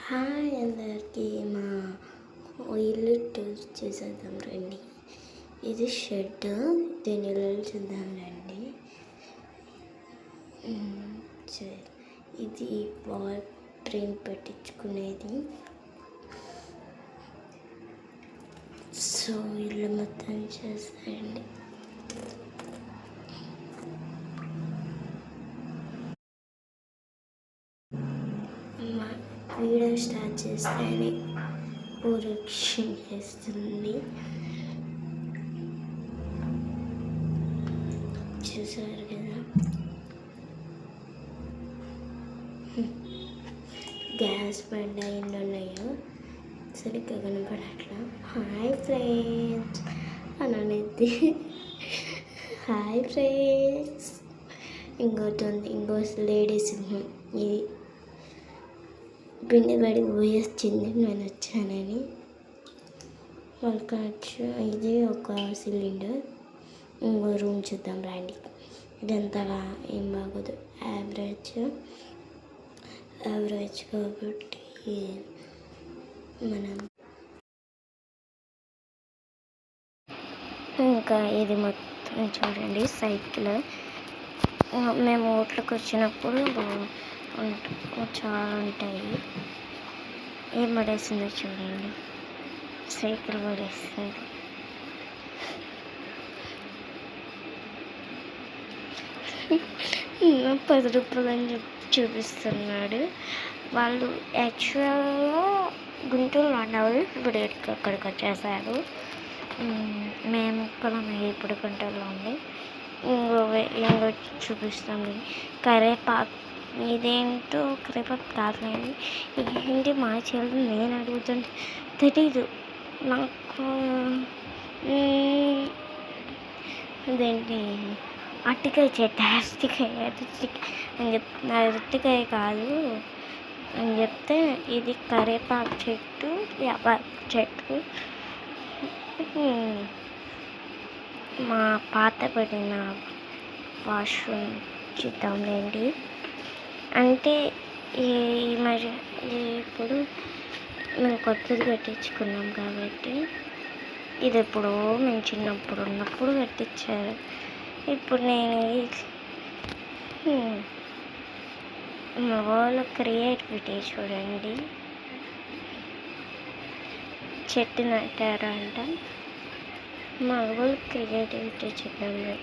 Hi అందరికీ. మా ఇల్లు టూర్ చేసేద్దాం రండి. ఇది షెడ్, దీని ఇల్లు చూద్దాం రండి. ఇది వాల్ ప్రింట్ పెట్టించుకునేది. సో ఇల్లు మొత్తం చేసేయండి. వీడియో స్టార్ట్ చేస్తేనే రియాక్షన్ చేస్తుంది. చూసారు కదా, గ్యాస్ బండ ఎన్ని ఉన్నాయో సరిగ్గా కనపడట్లా. హాయ్ ఫ్రెండ్స్ అని అనేది. Hi friends. ఇంకోటి ఉంది, ఇంకో లేడీస్. ఇది పిండి బడికి పోయి వచ్చింది, నేను వచ్చానని వాళ్ళకి. ఇది ఒక సిలిండర్. ఇంకో రూమ్ చూద్దాం రండి. ఇదంతగా ఏం బాగోదు, యావరేజ్ కాబట్టి మనం ఇంకా ఇది మొత్తం చూడండి. సైకిల్ మేము ఊట్లోకి వచ్చినప్పుడు చాలా ఉంటాయి. ఏం పడేసిందో చూడండి, సైకిల్ పడేస్తుంది. ₹10 అని చూపిస్తున్నాడు. వాళ్ళు యాక్చువల్గా గుంటూరులో ఉండేవాళ్ళు, ఇప్పుడు అక్కడికి వచ్చేసారు. మేము కూడా ఇప్పుడు గుంటూరులో ఉంది. ఇంకో చూపిస్తాము కరేపాకు. ఇదేంటో కరేపాకు కాదులేండి, ఏంటి మా చెల్లి నేను అడుగుతుంటే తెలీదు నాకు. అదేంటి అరటికాయ చెట్టు, అరటికాయ అని చెప్తున్నా. అరటికాయ కాదు అని చెప్తే ఇది కరేపాకు చెట్టు, వేపాకు చెట్టు. మా పాత పడిన వాష్రూమ్ చూద్దాంలేండి. అంటే మరి ఇప్పుడు మేము కొత్తది కట్టించుకున్నాం కాబట్టి, ఇది ఎప్పుడో మేము చిన్నప్పుడు ఉన్నప్పుడు కట్టించారు. ఇప్పుడు నేను మా వాళ్ళ క్రియేటివిటీ చూడండి. చెట్టు నాటారంట. మా వాళ్ళు క్రియేటివిటీ చూడండి.